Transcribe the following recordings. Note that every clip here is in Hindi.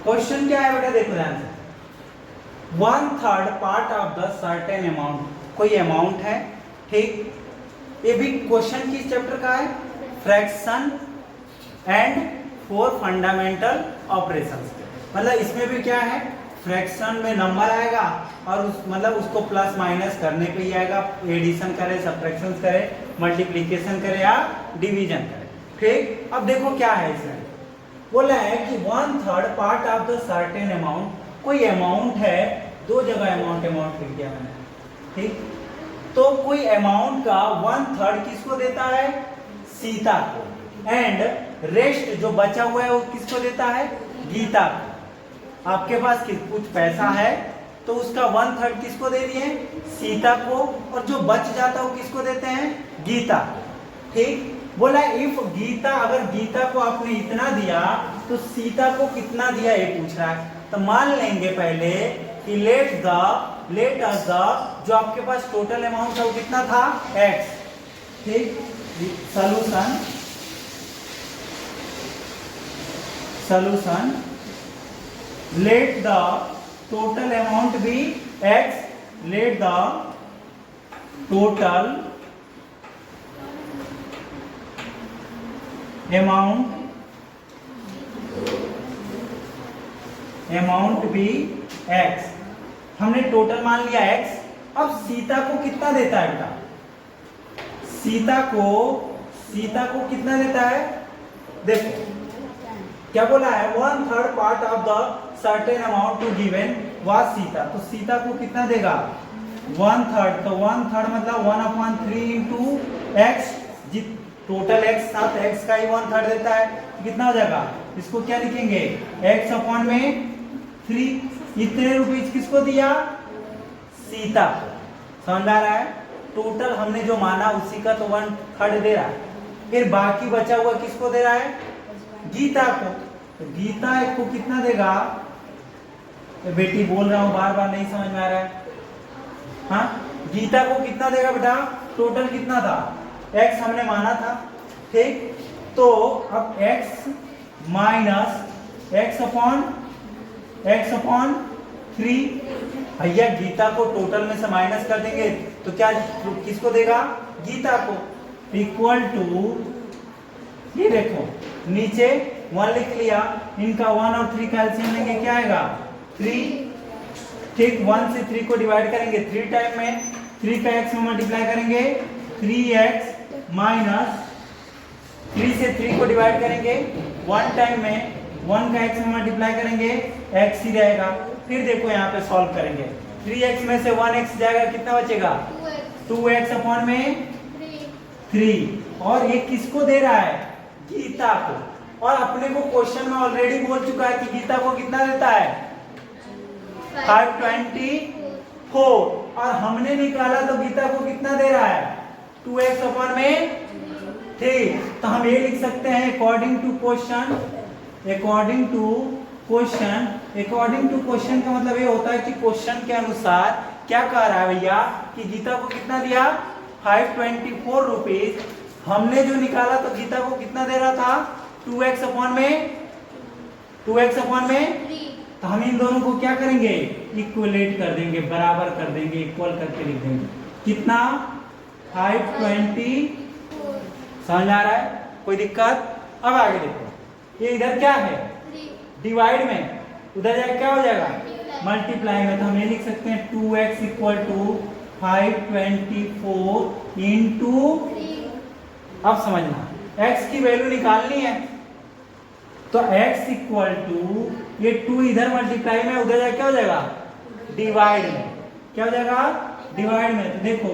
क्वेश्चन क्या है बेटा, देखो ध्यान से। 1/3 part of the certain amount, कोई अमाउंट है, ठीक। ये भी क्वेश्चन किस चैप्टर का है, फ्रैक्शन एंड 4 फंडामेंटल ऑपरेशंस। मतलब इसमें भी क्या है, फ्रैक्शन में नंबर आएगा और उस मतलब उसको प्लस माइनस करने पे ही आएगा, एडिशन करे, सब्ट्रैक्शन करे, मल्टीप्लिकेशन करे या डिवीजन करे, ठीक। अब देखो क्या है इसमें, बोला है कि 1/3 part of the certain amount, कोई अमाउंट है, दो जगह अमाउंट लिख दिया मैंने, ठीक। तो कोई अमाउंट का 1/3 किसको देता है, सीता को, एंड रेस्ट जो बचा हुआ है वो किसको देता है, गीता को। आपके पास कुछ पैसा है तो उसका 1/3 किसको दे दिए, सीता को, और जो बच जाता है वो किसको देते हैं, गीता को, ठीक। बोला इफ गीता, अगर गीता को आपने इतना दिया तो सीता को कितना दिया ये पूछ रहा है। तो मान लेंगे पहले कि लेट अस द, जो आपके पास टोटल अमाउंट है वो कितना था, x, ठीक। Solution let the total amount be x, let the total amount भी x, हमने टोटल मान लिया x। अब सीता को कितना देता है बेटा, सीता को कितना देता है, देखो क्या बोला है, 1/3 part of the certain amount to given was Sita, तो सीता को कितना देगा, 1/3, तो 1/3 मतलब 1/3 इंटू एक्स, टोटल x था तो x का ही 1/3 देता है, कितना हो जाएगा, इसको क्या लिखेंगे, x अपॉन में 3। इतने रुपीज किसको दिया, सीता को, समझ आ रहा है। टोटल हमने जो माना उसी का तो 1/3 दे रहा है, फिर बाकी बचा हुआ किसको दे रहा है, गीता को। तो गीता को कितना देगा, तो बेटी बोल रहा हूं बार बार, नहीं समझ में आ रहा है, हाँ, गीता को कितना देगा बेटा, टोटल कितना था, x हमने माना था, ठीक। तो अब x माइनस x अपॉन 3, भैया गीता को टोटल में से माइनस कर देंगे तो क्या किसको देगा, गीता को, इक्वल टू, ये देखो नीचे 1 लिख लिया, इनका 1 और 3 का एलसीएम लेंगे, क्या आएगा 3, ठीक। 1 से 3 को डिवाइड करेंगे 3 टाइम में, 3 का x में मल्टीप्लाई करेंगे 3x माइनस 3 से 3 को डिवाइड करेंगे 1 टाइम में, 1 का x में मल्टीप्लाई करेंगे x ही रहेगा। फिर देखो यहाँ पे सॉल्व करेंगे, 3x में से 1x जाएगा, कितना बचेगा, 2x अपॉन में 3, और ये किसको दे रहा है, गीता को। और अपने को क्वेश्चन में ऑलरेडी बोल चुका है कि गीता को कितना देता है, 524, और हमने निकाला तो गीता को कितना दे रहा है, 2x अपॉन में 3। तो हम ये लिख सकते हैं अकॉर्डिंग टू क्वेश्चन का मतलब ये होता है कि क्वेश्चन के अनुसार क्या कह रहा है भैया, कि गीता को कितना दिया, 524 रुपीज, हमने जो निकाला तो गीता को कितना दे रहा था, 2x अपॉन में 3। तो हम इन दोनों को क्या करेंगे, इक्वलेट कर देंगे, बराबर कर देंगे, इक्वल करके लिख देंगे, कितना 524, समझ आ रहा है, कोई दिक्कत। अब आगे देखो, ये इधर क्या है, डिवाइड में, उधर जाके क्या हो जाएगा, मल्टीप्लाई में। तो हम ये लिख सकते हैं 2x इक्वल टू 524 इंटू, अब समझना, x की वैल्यू निकालनी है, तो x इक्वल टू, ये 2 इधर मल्टीप्लाई में, उधर जाके क्या हो जाएगा, डिवाइड में, क्या हो जाएगा, डिवाइड में। तो देखो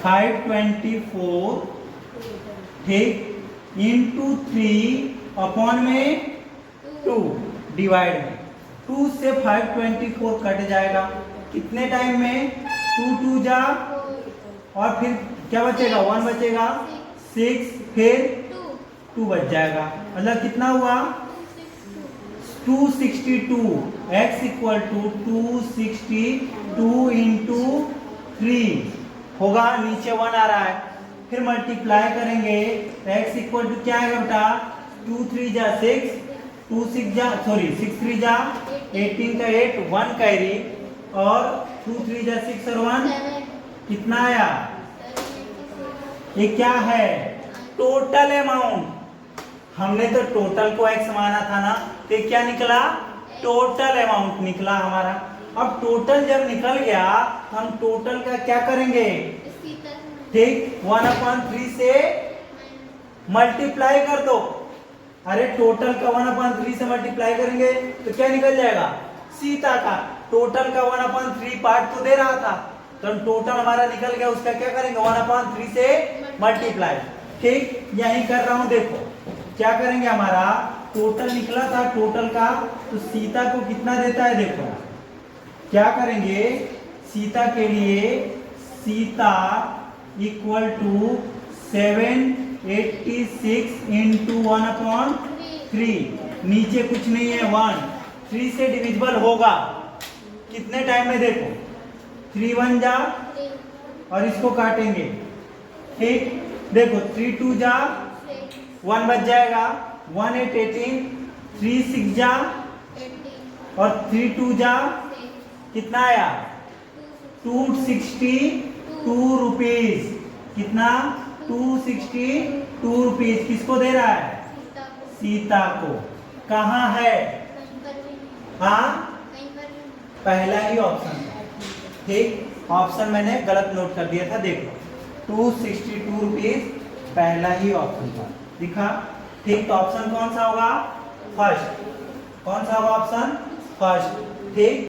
524, ठीक, इंटू 3 अपॉन में 2, डिवाइड में, 2 से 524 कट जाएगा, कितने टाइम में, 2 जा, और फिर क्या बचेगा, 1 बचेगा, 6, फिर 2 बच जाएगा, मतलब कितना हुआ, 262, x इक्वल टू 262 इंटू 3 होगा, नीचे 1 आ रहा है, फिर मल्टीप्लाई करेंगे, x इक्वल टू क्या आएगा बेटा, 2 3 जा 6, 6 3 जा 18 का 8 1 कैरी और 2 3 जा 6 और 1 कितना आया? ये क्या है? Total amount. हमने तो टोटल को x माना था ना, तो क्या निकला? टोटल अमाउंट निकला हमारा। अब टोटल जब निकल गया तो हम टोटल का क्या करेंगे? ठीक, 1/3 से मल्टीप्लाई कर दो। अरे टोटल का 1/3 से मल्टीप्लाई करेंगे तो क्या निकल जाएगा? सीता का टोटल का 1/3 पार्ट तो दे रहा था, तो टोटल हमारा निकल गया, उसका क्या करेंगे? 1/3 से मल्टीप्लाई। ठीक, यही कर रहा हूं, देखो क्या करेंगे, हमारा टोटल निकला था टोटल का, तो सीता को कितना देता है? देखो क्या करेंगे, सीता के लिए सीता इक्वल टू 786 इंटू 1/3। नीचे कुछ नहीं है, 1 3 से डिविजिबल होगा कितने टाइम में? देखो 3 1 जा और इसको काटेंगे। ठीक, देखो 3 2 जा 1 बच जाएगा, 1 8 18, 3 6 जा और 3 2 जा कितना आया? 262 रुपीज। कितना? 262 रुपीज। किसको दे रहा है? सीता को। कहाँ है? हाँ, पहला ही ऑप्शन था। ठीक, ऑप्शन मैंने गलत नोट कर दिया था, देखो 262 रुपीज पहला ही ऑप्शन था, दिखा। ठीक, तो ऑप्शन कौन सा होगा? फर्स्ट। कौन सा होगा ऑप्शन? फर्स्ट। ठीक।